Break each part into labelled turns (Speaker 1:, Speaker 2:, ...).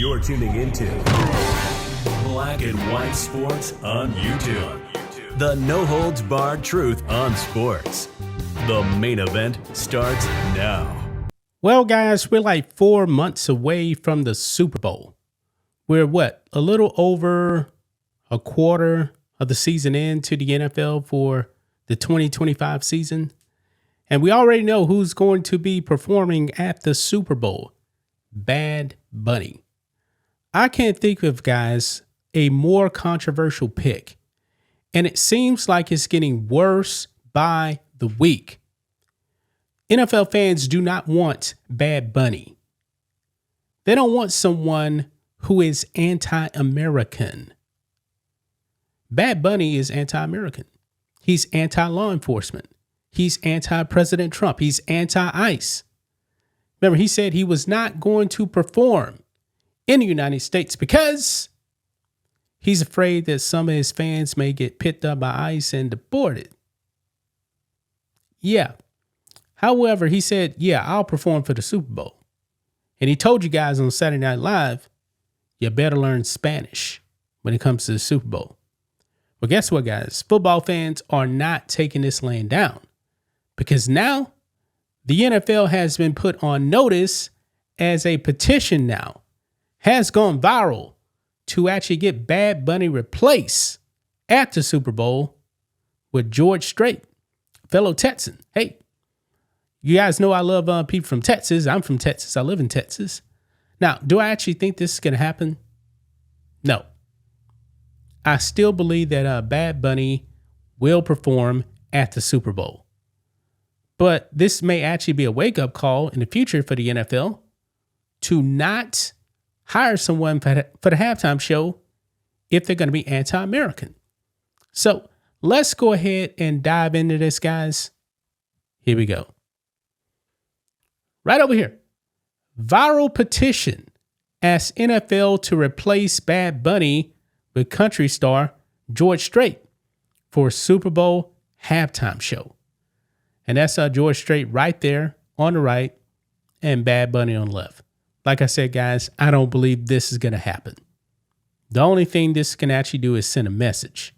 Speaker 1: You're tuning into Black and White Sports on YouTube. The no-holds-barred truth on sports. The main event starts now.
Speaker 2: Well, guys, we're like 4 months away from the Super Bowl. We're a little over a quarter of the season into the NFL for the 2025 season. And we already know who's going to be performing at the Super Bowl. Bad Bunny. I can't think of, guys, a more controversial pick. And it seems like it's getting worse by the week. NFL fans do not want Bad Bunny. They don't want someone who is anti-American. Bad Bunny is anti-American. He's anti-law enforcement. He's anti-President Trump. He's anti-ICE. Remember, he said he was not going to perform in the United States because he's afraid that some of his fans may get picked up by ICE and deported. Yeah. However, he said, I'll perform for the Super Bowl. And he told you guys on Saturday Night Live, you better learn Spanish when it comes to the Super Bowl. Well, guess what, guys? Football fans are not taking this laying down because now the NFL has been put on notice as a petition now has gone viral to actually get Bad Bunny replaced at the Super Bowl with George Strait, fellow Texan. Hey, you guys know I love people from Texas. I'm from Texas. I live in Texas. Now, do I actually think this is going to happen? No. I still believe that Bad Bunny will perform at the Super Bowl. But this may actually be a wake-up call in the future for the NFL to not hire someone for the halftime show if they're going to be anti-American. So let's go ahead and dive into this, guys. Here we go. Right over here. Viral petition asks NFL to replace Bad Bunny with country star George Strait for Super Bowl halftime show. And that's George Strait right there on the right and Bad Bunny on the left. Like I said, guys, I don't believe this is going to happen. The only thing this can actually do is send a message.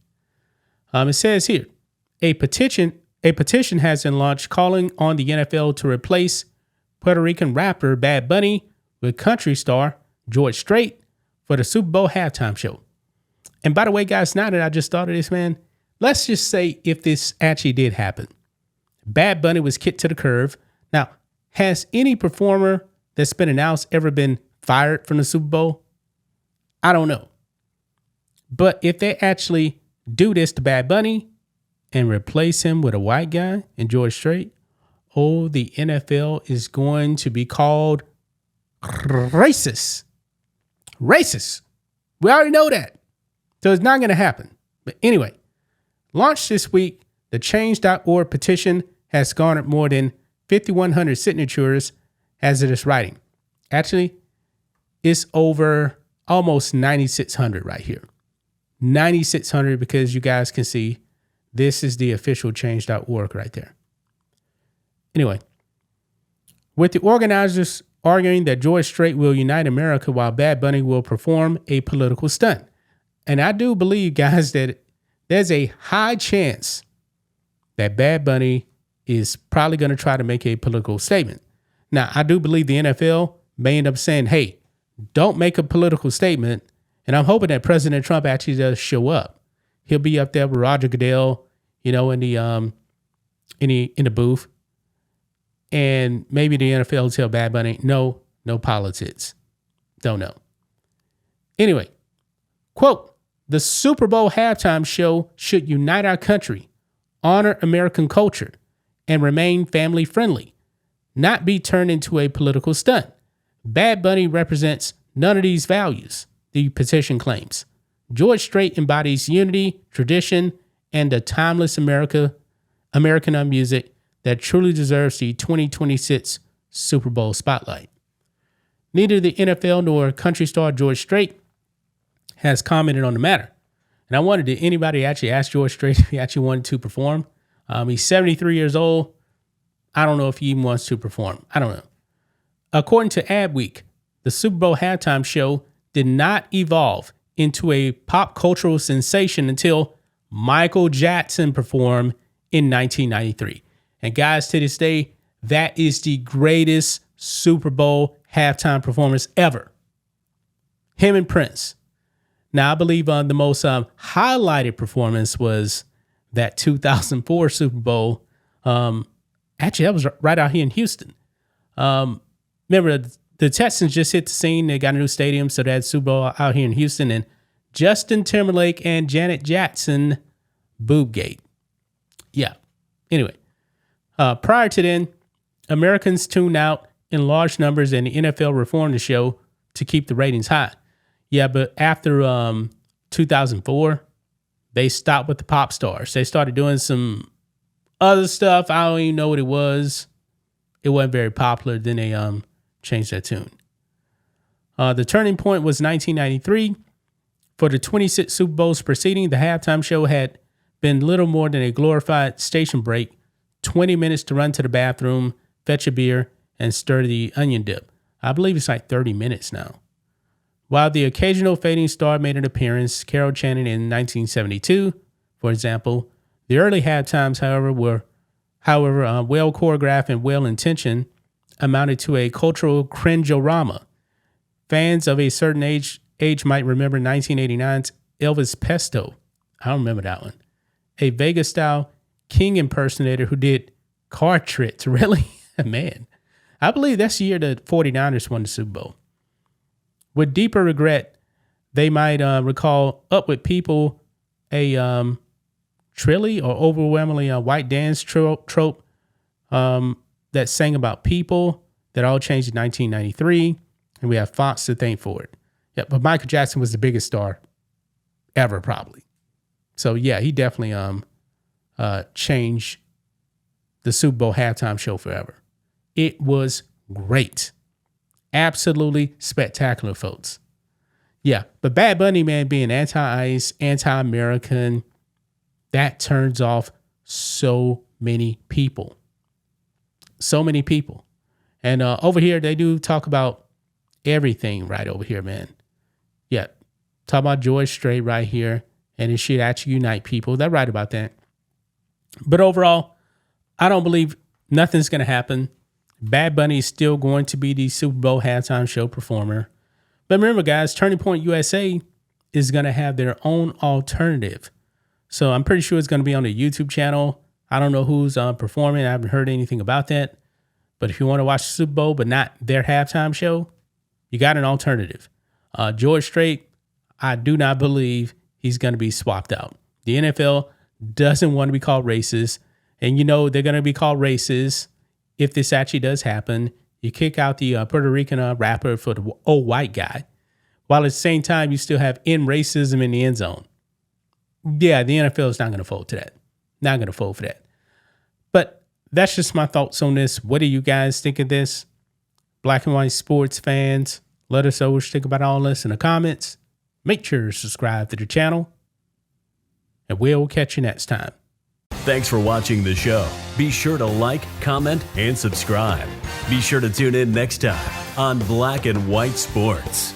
Speaker 2: It says here, a petition has been launched calling on the NFL to replace Puerto Rican rapper Bad Bunny with country star George Strait for the Super Bowl halftime show. And by the way, guys, now that I just thought of this, man, let's just say if this actually did happen. Bad Bunny was kicked to the curb. Now, has any performer that's been announced ever been fired from the Super Bowl? I don't know. But if they actually do this to Bad Bunny and replace him with a white guy and George Strait, the NFL is going to be called racist. Racist. We already know that. So it's not going to happen. But anyway, launched this week, the change.org petition has garnered more than 5,100 signatures as it is writing. Actually, it's over almost 9,600 right here. 9,600 because you guys can see this is the official change.org right there. Anyway, with the organizers arguing that George Strait will unite America while Bad Bunny will perform a political stunt. And I do believe, guys, that there's a high chance that Bad Bunny is probably going to try to make a political statement. Now, I do believe the NFL may end up saying, hey, don't make a political statement. And I'm hoping that President Trump actually does show up. He'll be up there with Roger Goodell, in the booth. And maybe the NFL will tell Bad Bunny, no politics. Don't know. Anyway, quote, the Super Bowl halftime show should unite our country, honor American culture, and remain family friendly, not be turned into a political stunt. Bad Bunny represents none of these values, the petition claims. George Strait embodies unity, tradition, and a timeless American music that truly deserves the 2026 Super Bowl spotlight. Neither the NFL nor country star George Strait has commented on the matter. And I wondered, did anybody actually ask George Strait if he actually wanted to perform? He's 73 years old. I don't know if he even wants to perform. I don't know. According to Adweek, the Super Bowl halftime show did not evolve into a pop cultural sensation until Michael Jackson performed in 1993. And guys, to this day, that is the greatest Super Bowl halftime performance ever. Him and Prince. Now, I believe the most highlighted performance was that 2004 Super Bowl. Actually, that was right out here in Houston. Remember, the Texans just hit the scene. They got a new stadium, so they had Super Bowl out here in Houston. And Justin Timberlake and Janet Jackson, Boobgate. Yeah. Anyway, prior to then, Americans tuned out in large numbers, and the NFL reformed the show to keep the ratings high. Yeah, but after 2004, they stopped with the pop stars. They started doing some other stuff. I don't even know what it was. It wasn't very popular. Then they changed that tune. The turning point was 1993. For the 26 Super Bowls preceding, the halftime show had been little more than a glorified station break, 20 minutes to run to the bathroom, fetch a beer, and stir the onion dip. I believe it's like 30 minutes now. While the occasional fading star made an appearance, Carol Channing in 1972, for example, the early halftimes, however, were well choreographed and well intentioned, amounted to a cultural cringeorama. Fans of a certain age might remember 1989's Elvis Pesto. I don't remember that one. A Vegas-style King impersonator who did card tricks. Really? Man. I believe that's the year the 49ers won the Super Bowl. With deeper regret, they might recall Up With People, a trilly or overwhelmingly white dance trope that sang about people that all changed in 1993. And we have Fox to thank for it. Yeah, but Michael Jackson was the biggest star ever, probably. So, yeah, he definitely changed the Super Bowl halftime show forever. It was great. Absolutely spectacular, folks. Yeah, but Bad Bunny, man, being anti-ICE, anti-American, that turns off so many people. So many people. And over here, they do talk about everything right over here, man. Yeah, talk about George Strait right here, and it should actually unite people. They're right about that. But overall, I don't believe nothing's going to happen. Bad Bunny is still going to be the Super Bowl halftime show performer. But remember, guys, Turning Point USA is going to have their own alternative. So I'm pretty sure it's going to be on the YouTube channel. I don't know who's performing. I haven't heard anything about that. But if you want to watch the Super Bowl, but not their halftime show, you got an alternative. George Strait, I do not believe he's going to be swapped out. The NFL doesn't want to be called racist. And you know they're going to be called racist if this actually does happen. You kick out the Puerto Rican rapper for the old white guy, while at the same time you still have in racism in the end zone. Yeah, the NFL is not going to fold to that. Not going to fold for that. But that's just my thoughts on this. What do you guys think of this? Black and white sports fans, let us know what you think about all this in the comments. Make sure to subscribe to the channel, and we'll catch you next time.
Speaker 1: Thanks for watching the show. Be sure to like, comment, and subscribe. Be sure to tune in next time on Black and White Sports.